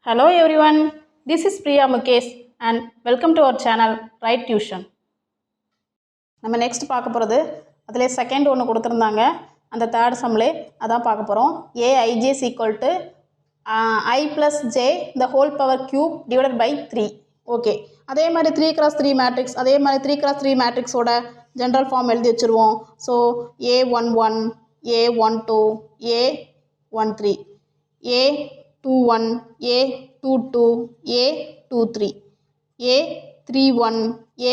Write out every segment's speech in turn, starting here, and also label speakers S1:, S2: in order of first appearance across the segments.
S1: Hello everyone, this is Priya Mukesh and welcome to our channel Right Tuition. நம்ம next பார்க்க போகிறது அதிலே second ஒன்று கொடுத்துருந்தாங்க, அந்த தேர்ட் சம்லே அதான் பார்க்க போகிறோம். aij is equal to I plus j the whole power cube divided by 3. Okay, அதே மாதிரி 3x3 மேட்ரிக்ஸ், அதே மாதிரி 3x3 மேட்ரிக்ஸோட ஜென்ரல் ஃபார்ம் எழுதி வச்சுருவோம். So a11 a12 a13 a21 a22 a23 a31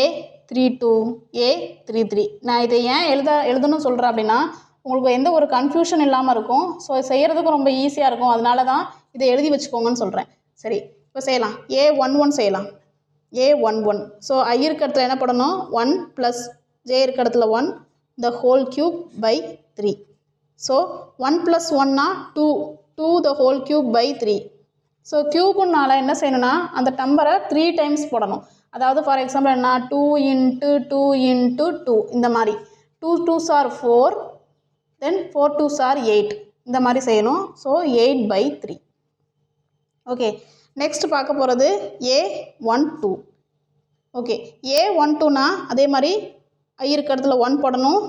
S1: a32 a33. நான் இதை ஏன் எழுதணும்னு சொல்கிறேன் அப்படின்னா உங்களுக்கு எந்த ஒரு கன்ஃபியூஷன் இல்லாமல் இருக்கும். ஸோ செய்கிறதுக்கும் ரொம்ப ஈஸியாக இருக்கும். அதனால தான் இதை எழுதி வச்சுக்கோங்கன்னு சொல்கிறேன். சரி, இப்போ செய்யலாம். a11 செய்யலாம். a11 ஸோ I இருக்க இடத்துல என்ன பண்ணணும், 1 ப்ளஸ் j இருக்க இடத்துல 1 the whole cube by 3. So 1 plus 1னா 2 the whole cube by 3. So க்யூபுனால என்ன செய்யணும்னா அந்த நம்பரை 3 டைம்ஸ் போடணும். அதாவது ஃபார் எக்ஸாம்பிள் என்ன, 2 × 2 × 2 இந்த மாதிரி 2 2s are 4, then 4 2s are 8 இந்த மாதிரி செய்யணும். ஸோ 8/3. ஓகே, நெக்ஸ்ட் பார்க்க போகிறது a12. ஓகே, a12னா அதே மாதிரி I இருக்க இடத்துல 1 போடணும்,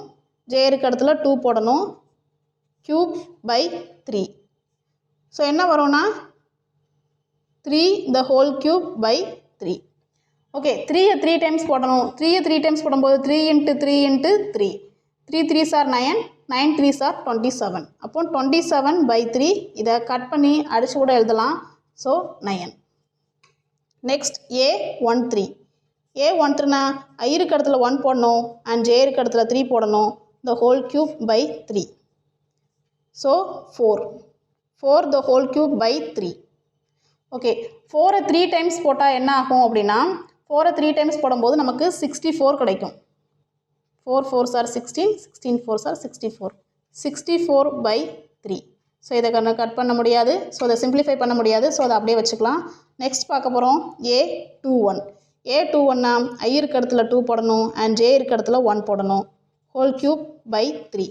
S1: j இருக்க இடத்துல 2 போடணும், cube by 3. ஸோ என்ன வரும்னா 3 the whole cube by 3. Okay, 3 3 times போடணும். 3 3 டைம்ஸ் போடும்போது 3 × 3 × 3 3 3s are 9, 9 3s are 27. அப்போ 27/3 இதை கட் பண்ணி அடிச்சு கூட எழுதலாம். ஸோ 9. Next a13. a13னா I இருக்க இடத்துல 1 போடணும் அண்ட் j இருக்க இடத்துல 3 போடணும், the whole cube by 3. So 4 the whole cube by 3. Okay, 4 3 times போட்டால் என்ன ஆகும் அப்படின்னா 4 3 டைம்ஸ் போடும்போது நமக்கு 64 கிடைக்கும். 4 4s are 16, 16 4s are 64. 64/3. So இதை கட் பண்ண முடியாது, ஸோ அதை சிம்பிளிஃபை பண்ண முடியாது. ஸோ அதை அப்படியே வச்சுக்கலாம். நெக்ஸ்ட் பார்க்க போகிறோம் a21. a21னா I இருக்க இடத்துல 2 போடணும் அண்ட் j இருக்க இடத்துல 1 போடணும், whole cube by 3.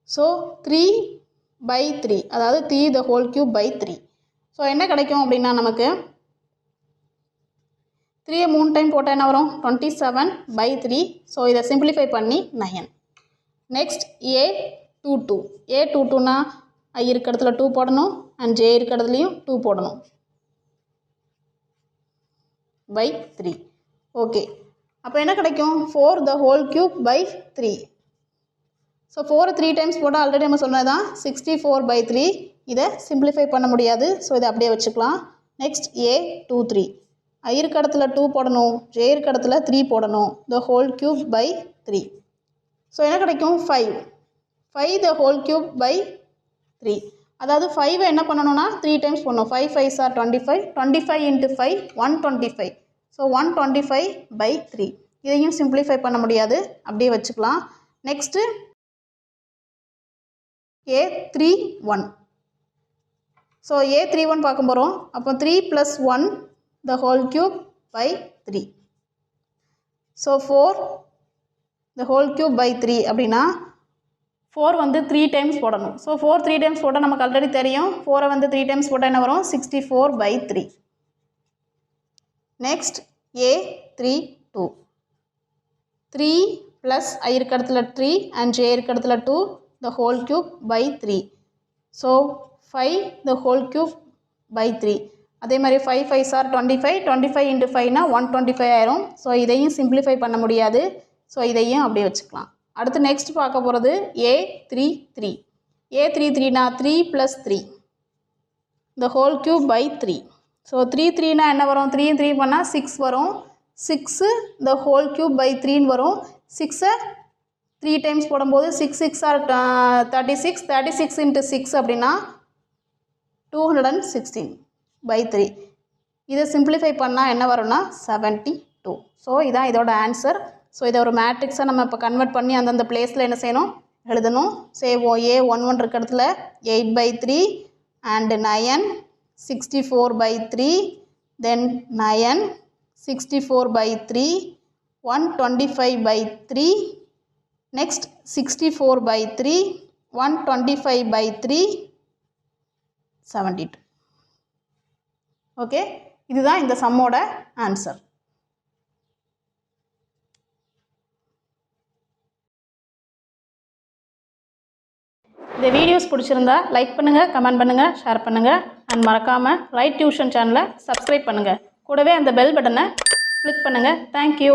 S1: ஸோ 3/3 அதாவது 3 the whole cube by 3. So என்ன கிடைக்கும் அப்படின்னா நமக்கு 3 3 டைம் போட்டால் என்ன வரும், 27/3. ஸோ இதை சிம்பிளிஃபை பண்ணி 9. Next a22. a22னா I இருக்க இடத்துல 2 போடணும் அண்ட் j இருக்க இடத்துலையும் 2 போடணும் by 3. ஓகே, அப்போ என்ன கிடைக்கும், 4 the whole cube by 3. So 4 3 times போட்டால் ஆல்ரெடி நம்ம சொன்னது தான் 64/3. இதை சிம்பிளிஃபை பண்ண முடியாது. ஸோ இதை அப்படியே வச்சுக்கலாம். Next a23. I இருக்க இடத்துல 2 போடணும், j இருக்க இடத்துல 3 போடணும், the whole cube by 3. So என்ன கிடைக்கும், 5 the whole cube by 3. அதாவது 5 என்ன பண்ணணும்னா 3 டைம்ஸ் பண்ணணும். 5 5s are 25, 25 × 5 125. ஸோ 125/3. இதையும் சிம்பிளிஃபை பண்ண முடியாது, அப்படியே வச்சுக்கலாம். Next a31. ஸோ a31 பார்க்க போகிறோம். அப்போ 3 + 1 the whole cube by 3. So 4 the whole cube by 3 அப்படின்னா 4 வந்து 3 டைம்ஸ் போடணும். ஸோ 4 3 டைம்ஸ் போட்டால் நமக்கு ஆல்ரெடி தெரியும். 4 வந்து 3 டைம்ஸ் போட்டால் என்ன வரும், 64/3. Next a32. 3 + I இருக்க இடத்துல 3 அண்ட் j இருக்க இடத்துல 2 the whole cube by 3. So 5 the whole cube by 3. அதே மாதிரி 5 5s are 25, 25 × 5னா 125 ஆயிரும். ஸோ இதையும் சிம்பிளிஃபை பண்ண முடியாது. ஸோ இதையும் அப்படியே வச்சுக்கலாம். அடுத்து நெக்ஸ்ட் பார்க்க போகிறது a33. a33னா 3 + 3 the whole cube by 3. So 3 3னா என்ன வரும், 3 3 பண்ணால் 6 வரும். 6 the whole cube by 3 வரும். 6 3 டைம்ஸ் போடும்போது 6 6 are 36, 36 × 6 அப்படின்னா 216/3. இதை சிம்பிளிஃபை பண்ணால் என்ன வரும்னா 72. ஸோ இதான் இதோட ஆன்சர். ஸோ இதை ஒரு மேட்ரிக்ஸாக நம்ம இப்போ கன்வெர்ட் பண்ணி அந்தந்த பிளேஸில் என்ன செய்யணும், எழுதணும். செய்வோம். a11 இருக்க இடத்துல 8/3 அண்ட் 9 64/3, தென் 9 64/3 125/3, next 64/3 125/3 72. ஓகே, இதுதான் இந்த சம்மோட ஆன்சர். இந்த வீடியோஸ் பிடிச்சிருந்தா லைக் பண்ணுங்கள், கமெண்ட் பண்ணுங்கள், ஷேர் பண்ணுங்கள் அண்ட் மறக்காமல் ரைட் டியூஷன் சேனலை சப்ஸ்கிரைப் பண்ணுங்கள். கூடவே அந்த பெல் பட்டனை கிளிக் பண்ணுங்கள். தேங்க்யூ.